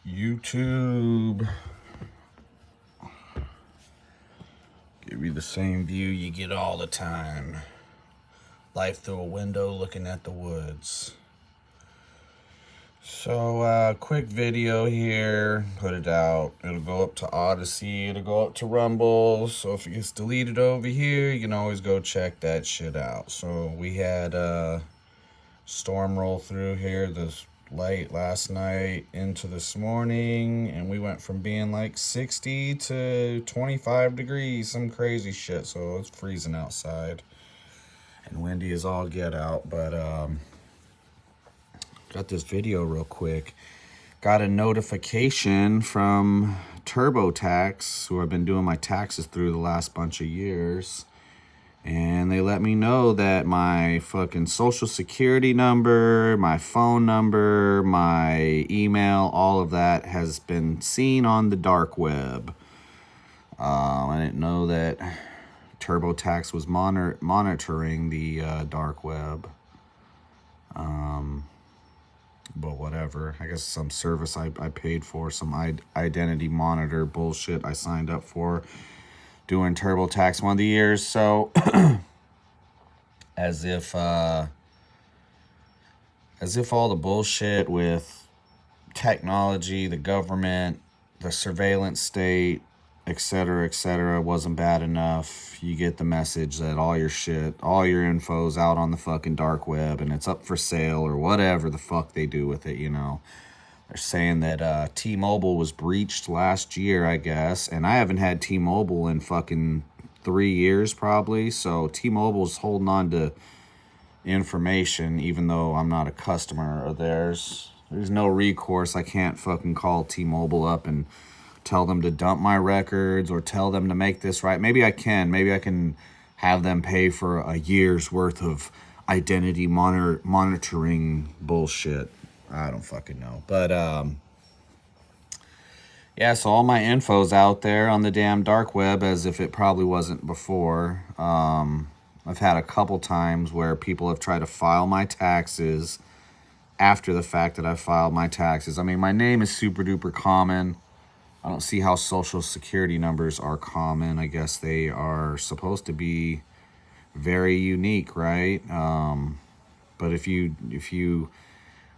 YouTube. Give you the same view you get all the time. Life through a window looking at the woods. So, quick video here. Put it out. It'll go up to Odyssey. It'll go up to Rumble. So if it gets deleted over here, you can always go check that shit out. So we had a storm roll through here this late last night into this morning, and we went from being like 60 to 25 degrees, some crazy shit. So it's freezing outside and windy as all get out. But got this video real quick. Got a notification from TurboTax, who I've been doing my taxes through the last bunch of years. And they let me know that my fucking social security number, my phone number, my email, all of that has been seen on the dark web. I didn't know that TurboTax was monitoring the dark web. But whatever. I guess some service I paid for, some identity monitor bullshit I signed up for doing TurboTax one of the years. So as if all the bullshit with technology, the government, the surveillance state, etc., wasn't bad enough. You get the message that all your shit, all your info's out on the fucking dark web and it's up for sale or whatever the fuck they do with it, you know. They're saying that T-Mobile was breached last year, I guess, and I haven't had T-Mobile in fucking 3 years probably, so T-Mobile's holding on to information even though I'm not a customer of theirs. There's no recourse. I can't fucking call T-Mobile up and tell them to dump my records or tell them to make this right. Maybe I can. Maybe I can have them pay for a year's worth of identity monitoring bullshit. I don't fucking know. But, yeah, so all my info's out there on the damn dark web as if it probably wasn't before. I've had a couple times where people have tried to file my taxes after the fact that I filed my taxes. I mean, my name is super duper common. I don't see how social security numbers are common. I guess they are supposed to be very unique, right? But if you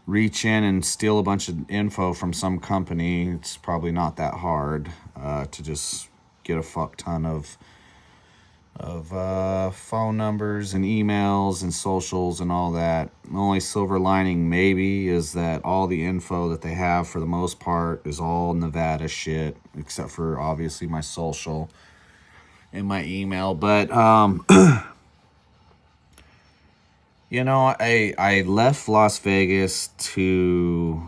reach in and steal a bunch of info from some company, it's probably not that hard to just get a fuck ton of phone numbers and emails and socials and all that. The only silver lining maybe is that all the info that they have for the most part is all Nevada shit, except for obviously my social and my email. But you know, I left Las Vegas to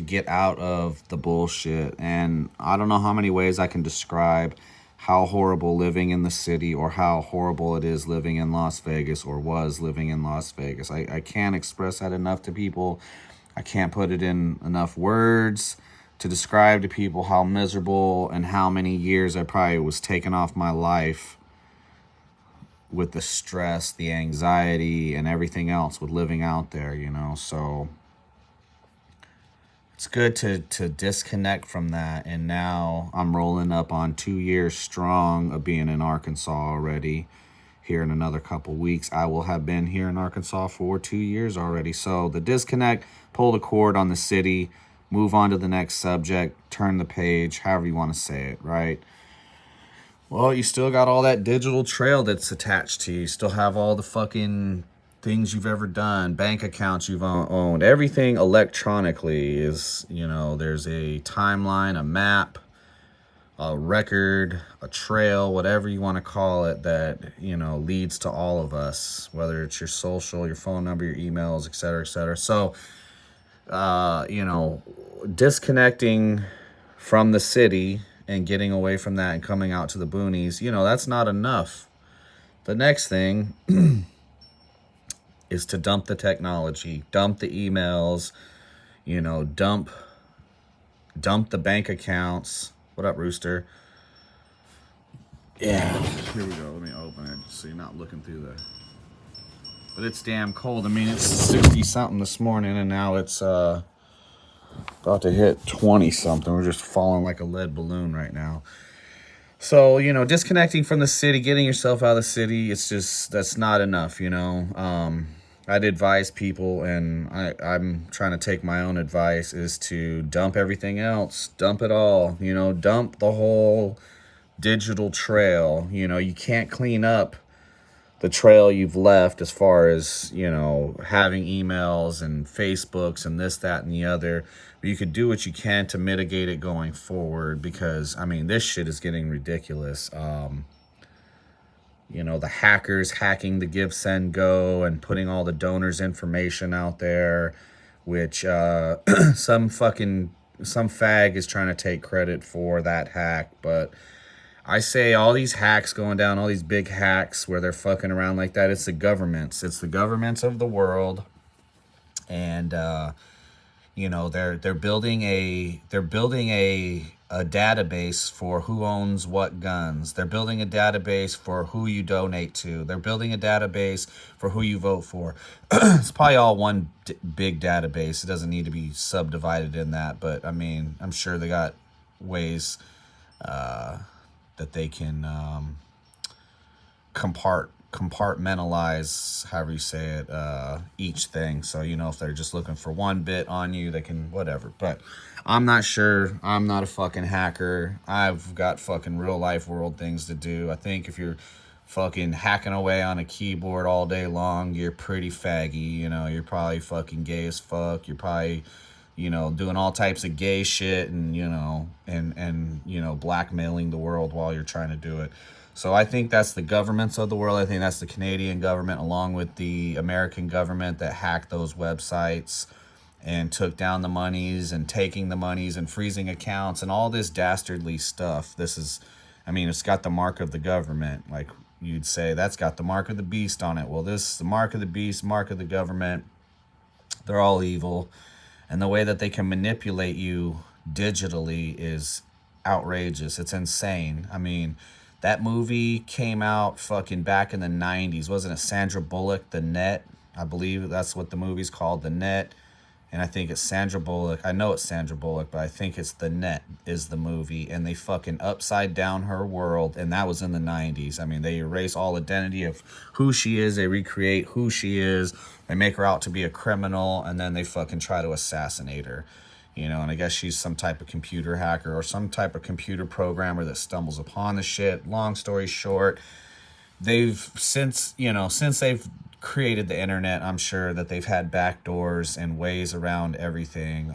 get out of the bullshit, and I don't know how many ways I can describe how horrible living in the city or how horrible it is living in Las Vegas or was living in Las Vegas. I can't express that enough to people. I can't put it in enough words to describe to people how miserable and how many years I probably was taken off my life with the stress, the anxiety, and everything else with living out there, you know. So it's good to disconnect from that, and now I'm rolling up on 2 years strong of being in Arkansas already. Here in another couple weeks, I will have been here in Arkansas for 2 years already. So the disconnect, pull the cord on the city, move on to the next subject, turn the page, however you want to say it, right? Well, you still got all that digital trail that's attached to you. You still have all the fucking things you've ever done, bank accounts you've owned, everything electronically is, you know, there's a timeline, a map, a record, a trail, whatever you want to call it, that, you know, leads to all of us, whether it's your social, your phone number, your emails, et cetera, et cetera. So, you know, disconnecting from the city and getting away from that and coming out to the boonies, you know, that's not enough. The next thing is to dump the technology, dump the emails, you know, dump the bank accounts. What up, Rooster? Yeah, here we go. Let me open it so you're not looking through the... But it's damn cold. I mean, it's 60 something this morning, and now it's About to hit 20 something. We're just falling like a lead balloon right now. So, disconnecting from the city, getting yourself out of the city, it's just, that's not enough, I'd advise people, and I'm trying to take my own advice, is to dump everything else. Dump it all, dump the whole digital trail. You can't clean up the trail you've left as far as, having emails and Facebooks and this, that, and the other. But you could do what you can to mitigate it going forward, because, this shit is getting ridiculous. The hackers hacking the Give, Send, Go and putting all the donors' information out there, which some fag is trying to take credit for that hack. But I say all these hacks going down, all these big hacks where they're fucking around like that, it's the governments. It's the governments of the world. And they're building a database for who owns what guns. They're building a database for who you donate to. They're building a database for who you vote for. It's probably all one big database. It doesn't need to be subdivided in that, but I'm sure they got ways that they can compartmentalize, however you say it, each thing. So, if they're just looking for one bit on you, they can whatever. But I'm not sure. I'm not a fucking hacker. I've got fucking real life world things to do. I think if you're fucking hacking away on a keyboard all day long, you're pretty faggy. You're probably fucking gay as fuck. You're probably doing all types of gay shit and, blackmailing the world while you're trying to do it. So I think that's the governments of the world. I think that's the Canadian government along with the American government that hacked those websites and took down the monies and taking the monies and freezing accounts and all this dastardly stuff. This is, it's got the mark of the government. Like you'd say, that's got the mark of the beast on it. Well, this is the mark of the beast, mark of the government. They're all evil. And the way that they can manipulate you digitally is outrageous. It's insane. That movie came out fucking back in the 90s. Wasn't it Sandra Bullock, The Net? I believe that's what the movie's called, The Net. And I think it's Sandra Bullock. I know it's Sandra Bullock, but I think it's The Net is the movie. And they fucking upside down her world. And that was in the 90s. They erase all identity of who she is. They recreate who she is. They make her out to be a criminal. And then they fucking try to assassinate her. And I guess she's some type of computer hacker or some type of computer programmer that stumbles upon the shit. Long story short, since they've created the internet, I'm sure that they've had backdoors and ways around everything.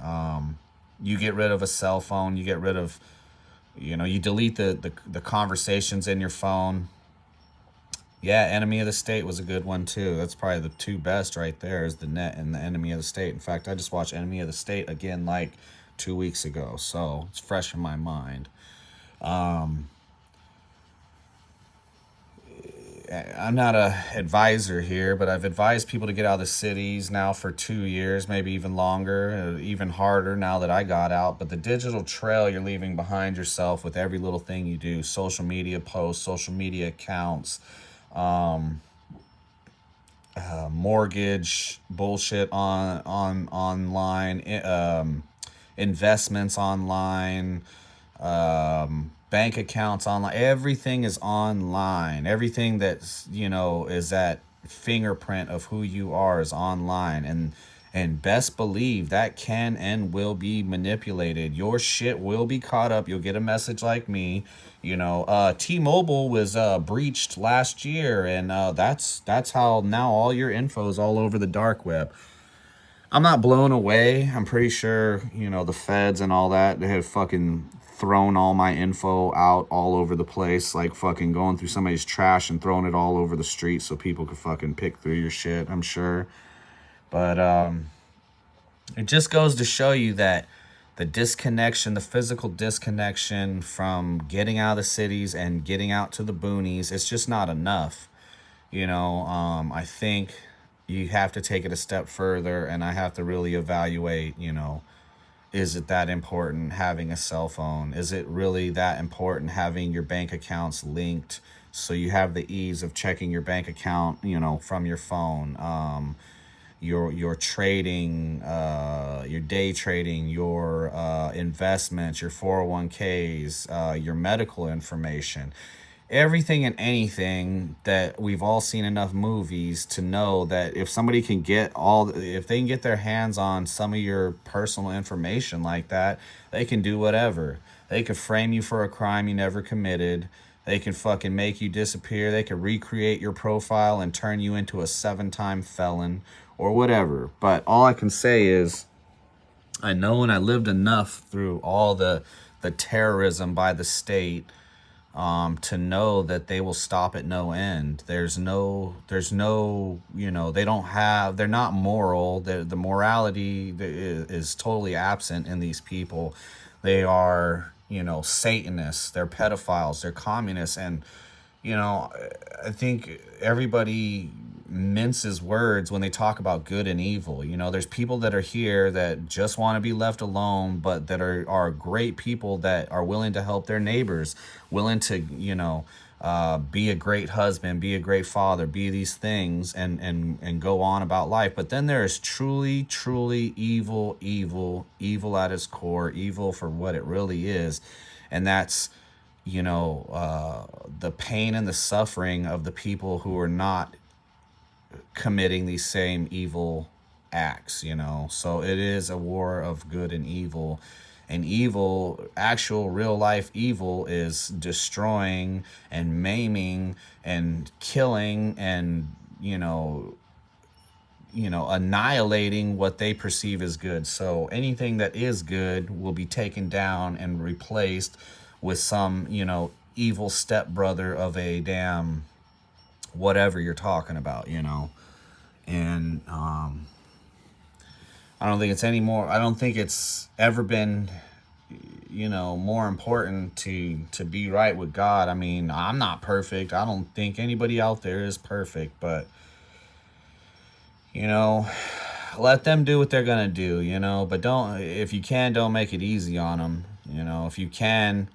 You get rid of a cell phone, you get rid of, you delete the conversations in your phone. Yeah, Enemy of the State was a good one too. That's probably the two best right there, is The Net and the Enemy of the State. In fact, I just watched Enemy of the State again like 2 weeks ago, so it's fresh in my mind. I'm not a advisor here, but I've advised people to get out of the cities now for 2 years, maybe even longer, even harder now that I got out. But the digital trail you're leaving behind yourself with every little thing you do, social media posts, social media accounts, mortgage bullshit on online, investments online, bank accounts online. Everything is online. Everything that's is that fingerprint of who you are is online, and best believe that can and will be manipulated. Your shit will be caught up. You'll get a message like me. T-Mobile was breached last year, and that's how now all your info is all over the dark web. I'm not blown away. I'm pretty sure, the feds and all that, they have fucking thrown all my info out all over the place, like fucking going through somebody's trash and throwing it all over the street so people could fucking pick through your shit, I'm sure. But it just goes to show you that the disconnection, the physical disconnection from getting out of the cities and getting out to the boonies, it's just not enough. I think you have to take it a step further, and I have to really evaluate, is it that important having a cell phone? Is it really that important having your bank accounts linked so you have the ease of checking your bank account, from your phone? your trading, your day trading, your investments, your 401ks, your medical information, everything and anything that we've all seen enough movies to know that if somebody can get if they can get their hands on some of your personal information like that, they can do whatever. They could frame you for a crime you never committed. They can fucking make you disappear. They could recreate your profile and turn you into a 7-time felon or whatever. But all I can say is I know, and I lived enough through all the terrorism by the state to know that they will stop at no end. There's no, they don't have, they're not moral. The morality is totally absent in these people. They are, Satanists, they're pedophiles, they're communists. And, I think everybody minces words when they talk about good and evil. There's people that are here that just want to be left alone, but that are great people that are willing to help their neighbors, willing to, be a great husband, be a great father, be these things and go on about life. But then there is truly, truly evil at its core, evil for what it really is. And that's, the pain and the suffering of the people who are not committing these same evil acts. So it is a war of good and evil. And evil, actual real life evil, is destroying and maiming and killing and annihilating what they perceive as good. So anything that is good will be taken down and replaced with some evil stepbrother of a damn whatever you're talking about. And I don't think it's ever been more important to be right with God. I mean, I'm not perfect. I don't think anybody out there is perfect, but let them do what they're gonna do. But if you can, don't make it easy on them. If you can,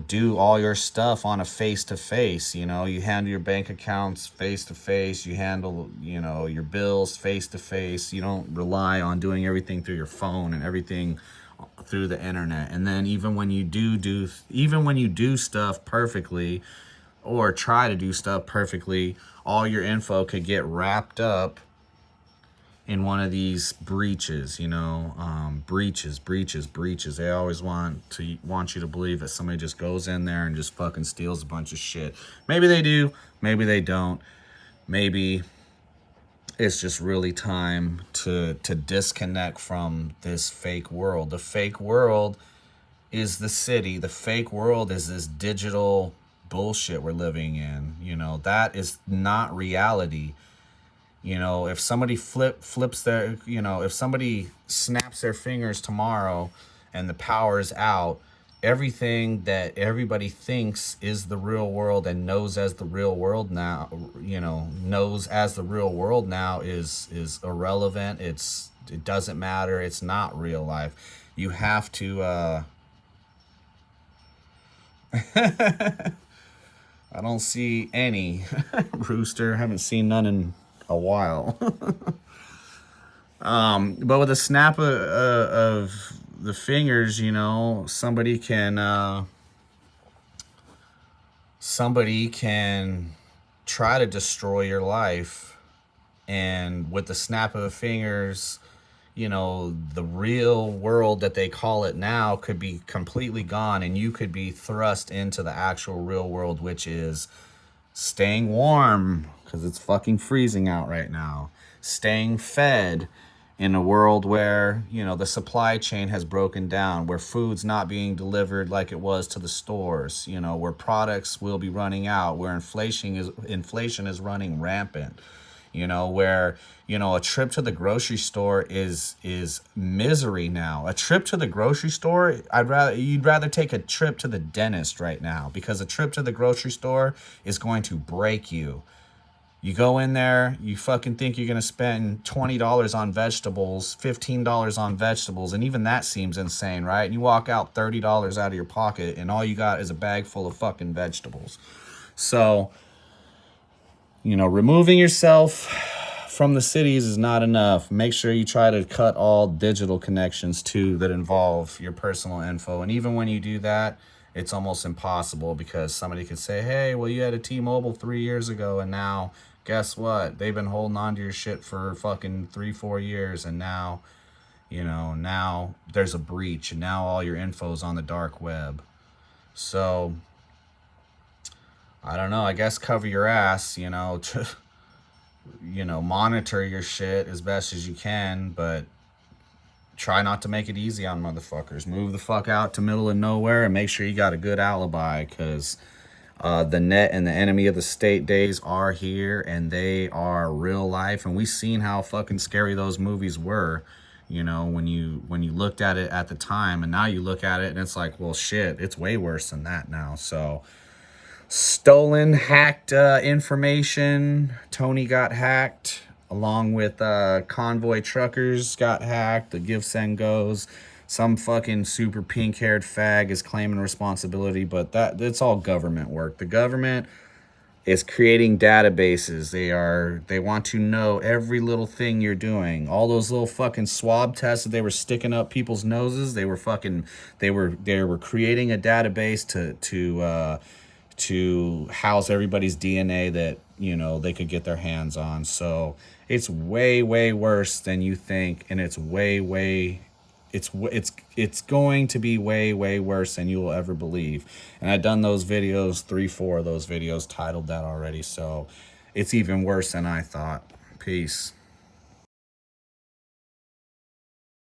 do all your stuff on a face-to-face. You handle your bank accounts face-to-face. You handle, your bills face-to-face. You don't rely on doing everything through your phone and everything through the internet. And then even when you do stuff perfectly or try to do stuff perfectly, all your info could get wrapped up in one of these breaches. Breaches. They always want you to believe that somebody just goes in there and just fucking steals a bunch of shit. Maybe they do, maybe they don't. Maybe it's just really time to disconnect from this fake world. The fake world is the city. The fake world is this digital bullshit we're living in. That is not reality. If somebody flips their, if somebody snaps their fingers tomorrow and the power's out, everything that everybody thinks is the real world and knows as the real world now, is irrelevant. It doesn't matter. It's not real life. You have to, I don't see any Rooster. Haven't seen none in a while. But with a snap of the fingers, somebody can try to destroy your life, and with the snap of the fingers, the real world that they call it now could be completely gone, and you could be thrust into the actual real world, which is staying warm because it's fucking freezing out right now, staying fed in a world where the supply chain has broken down, where food's not being delivered like it was to the stores, where products will be running out, where inflation is running rampant, where a trip to the grocery store is misery now. A trip to the grocery store, you'd rather take a trip to the dentist right now, because a trip to the grocery store is going to break you. You go in there, you fucking think you're going to spend $20 on vegetables, $15 on vegetables, and even that seems insane, right? And you walk out $30 out of your pocket, and all you got is a bag full of fucking vegetables. So, removing yourself from the cities is not enough. Make sure you try to cut all digital connections too that involve your personal info. And even when you do that, it's almost impossible because somebody could say, hey, well, you had a T-Mobile 3 years ago, and now guess what? They've been holding on to your shit for fucking 3-4 years, and now, you know, now there's a breach, and now all your info's on the dark web. So I don't know. I guess cover your ass, you know, to, you know, monitor your shit as best as you can, but try not to make it easy on motherfuckers. Move the fuck out to middle of nowhere and make sure you got a good alibi, because the net and the enemy of the state days are here, and they are real life. And we've seen how fucking scary those movies were, you know, when you looked at it at the time, and now you look at it and it's like, well, shit, it's way worse than that now. So stolen, hacked information. Tony got hacked, along with Convoy Truckers got hacked. The Give Send Goes. Some fucking super pink-haired fag is claiming responsibility, but that's all government work. The government is creating databases. They want to know every little thing you're doing. All those little fucking swab tests that they were sticking up people's noses, they were creating a database to house everybody's DNA that, you know, they could get their hands on. So it's way, way worse than you think, and it's going to be way, way worse than you will ever believe. And I've done those videos, 3-4 of those videos titled that already. So it's even worse than I thought. Peace.